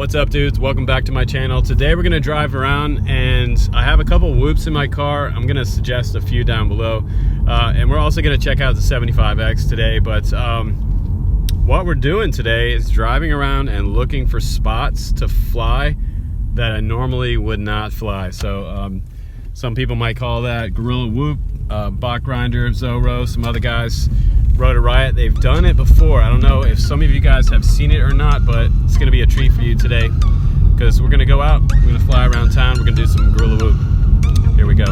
What's up, dudes? Welcome back to my channel. Today we're gonna drive around and I have a couple whoops in my car. I'm gonna suggest a few down below. And we're also gonna check out the 75X today, but what we're doing today is driving around and looking for spots to fly that I normally would not fly. So some people might call that Guerrilla Whoop, Bach Grinder, Zorro, some other guys Road Riot. They've done it before. I don't know if some of you guys have seen it or not, but it's gonna be a treat for you today because we're gonna go out, we're gonna fly around town, we're gonna do some Guerrilla Whoop. Here we go.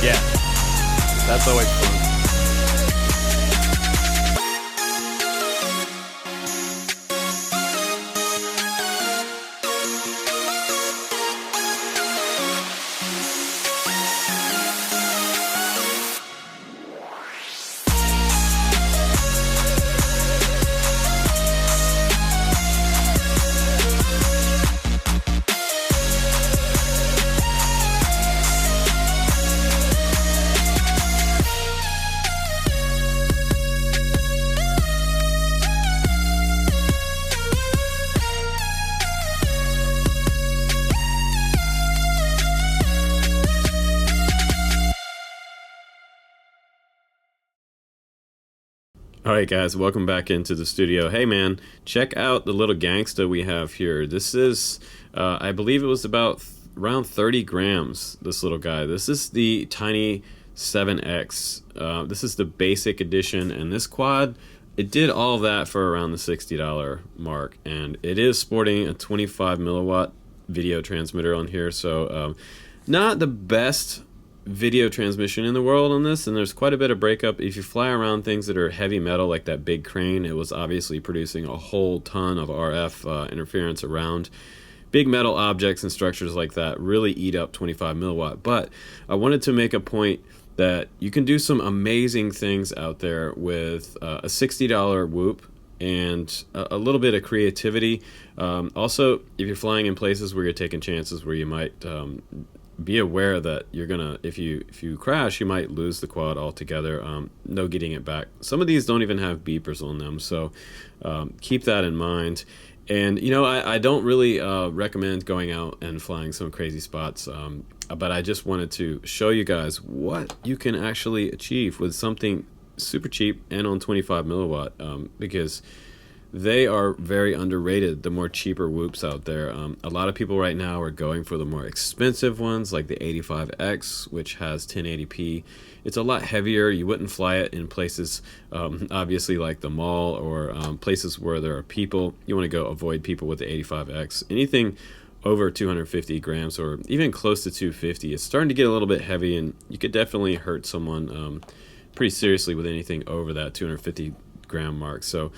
Yeah, that's always fun. Alright guys, welcome back into the studio. Hey man, check out the little gangsta we have here. This is, I believe it was about around 30 grams, this little guy. This is the Tiny 7X. This is the basic edition, and this quad, it did all that for around the $60 mark. And it is sporting a 25 milliwatt video transmitter on here, so not the best video transmission in the world on this, and there's quite a bit of breakup. If you fly around things that are heavy metal like that big crane, it was obviously producing a whole ton of RF interference around. Big metal objects and structures like that really eat up 25 milliwatt. But I wanted to make a point that you can do some amazing things out there with a $60 Whoop and a little bit of creativity. Also, if you're flying in places where you're taking chances where you might be aware that you're gonna, if you crash, you might lose the quad altogether. No getting it back. Some of these don't even have beepers on them, so keep that in mind. And I don't really recommend going out and flying some crazy spots, but I just wanted to show you guys what you can actually achieve with something super cheap and on 25 milliwatt, because they are very underrated, the more cheaper whoops out there. A lot of people right now are going for the more expensive ones, like the 85X, which has 1080p. It's a lot heavier. You wouldn't fly it in places, obviously, like the mall or places where there are people. You want to go avoid people with the 85X. Anything over 250 grams or even close to 250, it's starting to get a little bit heavy, and you could definitely hurt someone pretty seriously with anything over that 250 gram mark. So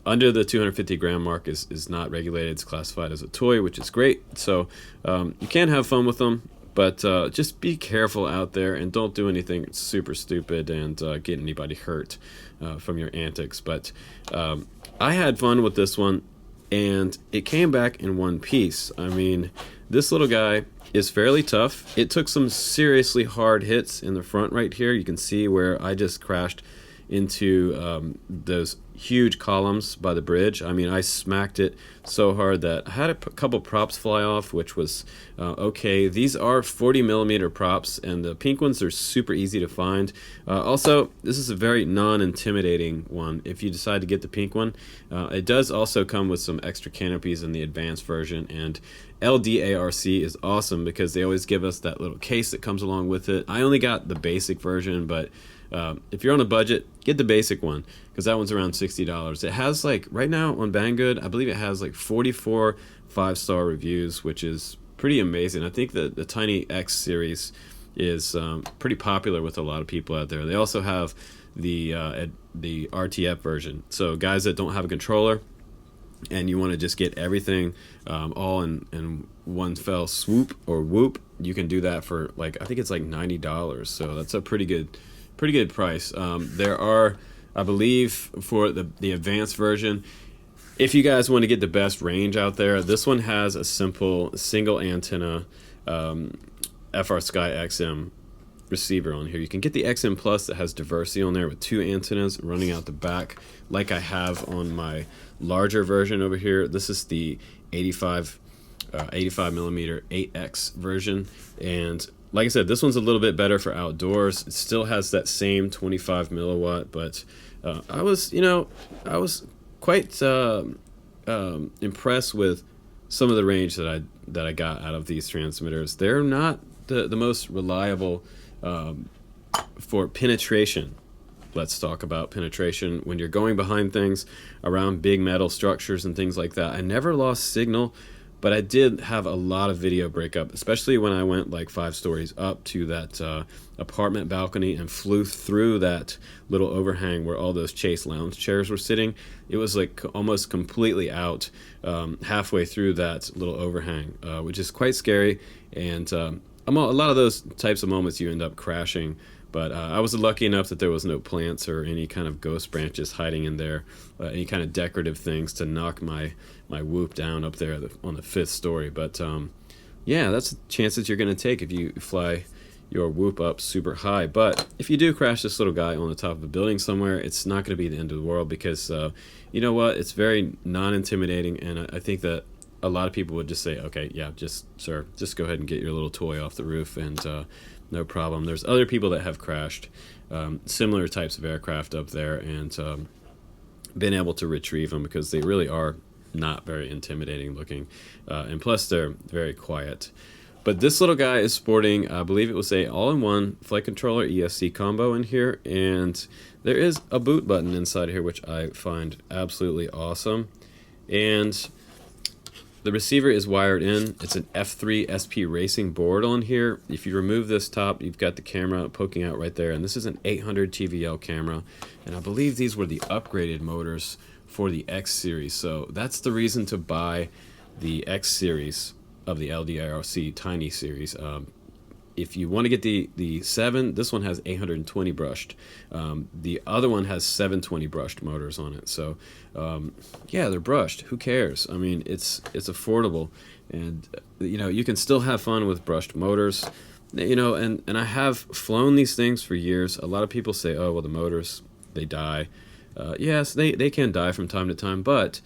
under the 250 gram mark is not regulated. It's classified as a toy, which is great. So you can have fun with them, but just be careful out there and don't do anything super stupid and get anybody hurt from your antics. But I had fun with this one, and it came back in one piece. I mean, this little guy is fairly tough. It took some seriously hard hits in the front right here. You can see where I just crashed into those huge columns by the bridge. I mean, I smacked it so hard that I had a couple props fly off, which was okay. These are 40 millimeter props, and the pink ones are super easy to find. Also, this is a very non-intimidating one if you decide to get the pink one. It does also come with some extra canopies in the advanced version, and LDARC is awesome because they always give us that little case that comes along with it. I only got the basic version, but if you're on a budget, get the basic one because that one's around $60. It has, like, right now on Banggood, I believe it has like 44 5-star reviews, which is pretty amazing. I think the Tiny X series is pretty popular with a lot of people out there. They also have the RTF version. So guys that don't have a controller and you want to just get everything all in one fell swoop or whoop, you can do that for, like, I think it's like $90. So that's a pretty good price. There are, I believe, for the advanced version, if you guys want to get the best range out there, this one has a simple single antenna FrSky XM receiver on here. You can get the XM Plus that has diversity on there with 2 antennas running out the back, like I have on my larger version over here. This is the 85 millimeter 8X version, and like I said, this one's a little bit better for outdoors. It still has that same 25 milliwatt, but I was quite impressed with some of the range that I got out of these transmitters. They're not the most reliable for penetration. Let's talk about penetration. When you're going behind things around big metal structures and things like that, I never lost signal, but I did have a lot of video breakup, especially when I went like 5 stories up to that apartment balcony and flew through that little overhang where all those Chase lounge chairs were sitting. It was like almost completely out halfway through that little overhang, which is quite scary. And a lot of those types of moments you end up crashing. But I was lucky enough that there was no plants or any kind of ghost branches hiding in there, any kind of decorative things to knock my whoop down up there on the 5th story. But yeah, that's a chance that you're going to take if you fly your whoop up super high. But if you do crash this little guy on the top of a building somewhere, it's not going to be the end of the world because you know what? It's very non-intimidating, and I think that a lot of people would just say, okay, yeah, just go ahead and get your little toy off the roof, and no problem. There's other people that have crashed similar types of aircraft up there and been able to retrieve them because they really are not very intimidating looking, and plus they're very quiet. But this little guy is sporting, I believe it was a all-in-one flight controller ESC combo in here, and there is a boot button inside here, which I find absolutely awesome. And the receiver is wired in. It's an F3 SP Racing board on here. If you remove this top, you've got the camera poking out right there, and this is an 800 TVL camera, and I believe these were the upgraded motors for the X series. So that's the reason to buy the X series of the LDIRC Tiny series. if you want to get the 7, this one has 820 brushed. The other one has 720 brushed motors on it. So yeah, they're brushed. Who cares? I mean, it's affordable, and you know, you can still have fun with brushed motors. You know, and I have flown these things for years. A lot of people say, oh, well, the motors, they die. Yes, they can die from time to time, but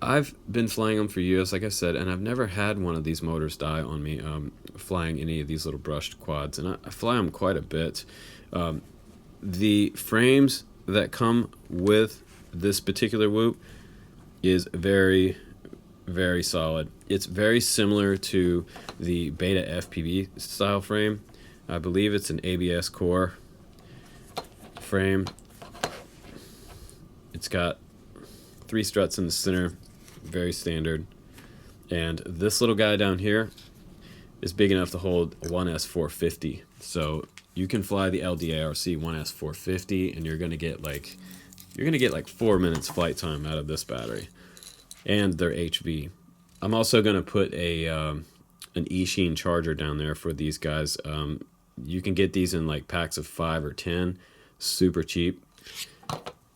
I've been flying them for years, like I said, and I've never had one of these motors die on me flying any of these little brushed quads, and I fly them quite a bit. The frames that come with this particular whoop is very, very solid. It's very similar to the Beta FPV style frame. I believe it's an ABS core frame. It's got 3 struts in the center, very standard. And this little guy down here is big enough to hold a 1S450. So you can fly the LDARC 1S450 and you're gonna get like 4 minutes flight time out of this battery. And they're HV. I'm also gonna put an eSheen charger down there for these guys. You can get these in like packs of 5 or 10, super cheap.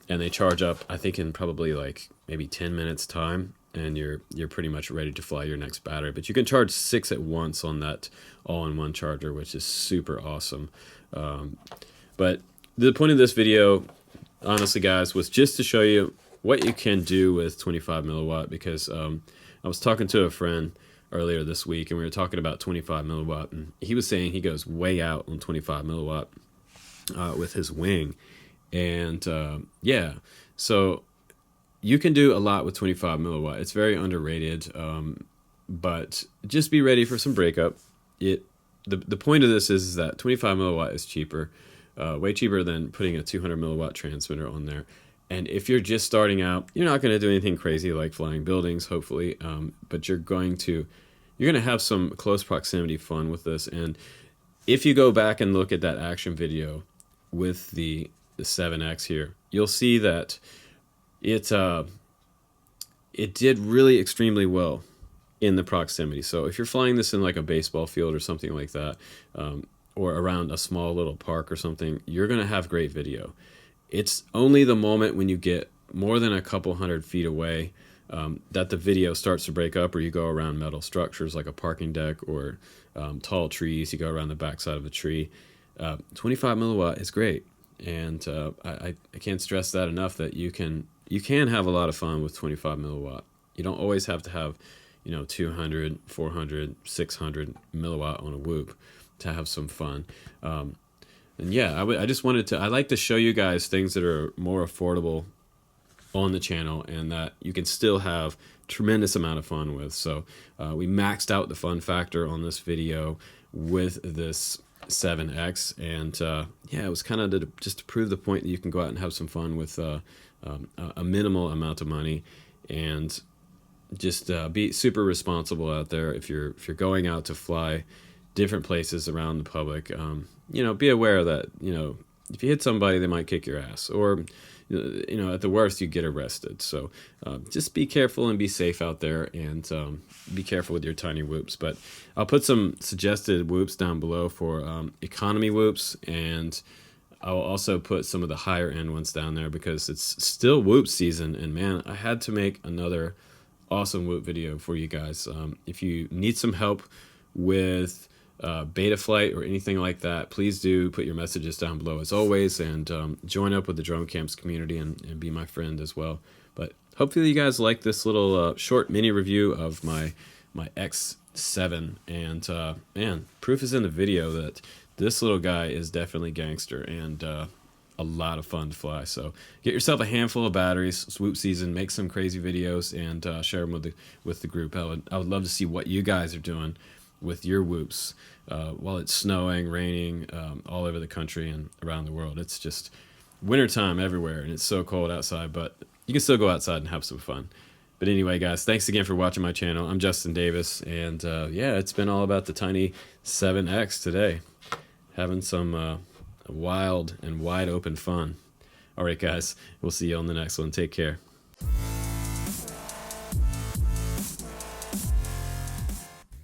And they charge up, I think, in probably like maybe 10 minutes time, and you're pretty much ready to fly your next battery. But you can charge 6 at once on that all-in-one charger, which is super awesome. But the point of this video, honestly, guys, was just to show you what you can do with 25 milliwatt, because I was talking to a friend earlier this week, and we were talking about 25 milliwatt, and he was saying he goes way out on 25 milliwatt with his wing. And yeah, so you can do a lot with 25 milliwatt. It's very underrated, but just be ready for some breakup. The point of this is that 25 milliwatt is cheaper, way cheaper than putting a 200 milliwatt transmitter on there. And if you're just starting out, you're not going to do anything crazy like flying buildings, hopefully, but you're going to have some close proximity fun with this. And if you go back and look at that action video with the 7X here, you'll see that it did really extremely well in the proximity. So if you're flying this in like a baseball field or something like that, or around a small little park or something, you're going to have great video. It's only the moment when you get more than a couple 100 feet away that the video starts to break up, or you go around metal structures like a parking deck or tall trees. You go around the backside of a tree. 25 milliwatt is great, and I can't stress that enough, that you can have a lot of fun with 25 milliwatt. You don't always have to have 200, 400, 600 milliwatt on a whoop to have some fun. And yeah, I just wanted to, I like to show you guys things that are more affordable on the channel and that you can still have tremendous amount of fun with. So we maxed out the fun factor on this video with this 7X, and yeah, it was kind of just to prove the point that you can go out and have some fun with a minimal amount of money, and just be super responsible out there if you're going out to fly different places around the public. Be aware that if you hit somebody, they might kick your ass, or at the worst you get arrested. So just be careful and be safe out there, and be careful with your tiny whoops. But I'll put some suggested whoops down below for economy whoops, and I'll also put some of the higher end ones down there because it's still whoop season, and man, I had to make another awesome whoop video for you guys. If you need some help with beta flight or anything like that, please do put your messages down below as always, and join up with the Drone Camps community and be my friend as well. But hopefully you guys like this little short mini review of my X7, and man, proof is in the video that this little guy is definitely gangster and a lot of fun to fly. So get yourself a handful of batteries, swoop season, make some crazy videos, and share them with the group. I would love to see what you guys are doing with your whoops while it's snowing, raining all over the country and around the world. It's just wintertime everywhere, and it's so cold outside, but you can still go outside and have some fun. But anyway, guys, thanks again for watching my channel. I'm Justin Davis, and yeah, it's been all about the tiny 7X today. Having some wild and wide open fun. All right, guys, we'll see you on the next one. Take care.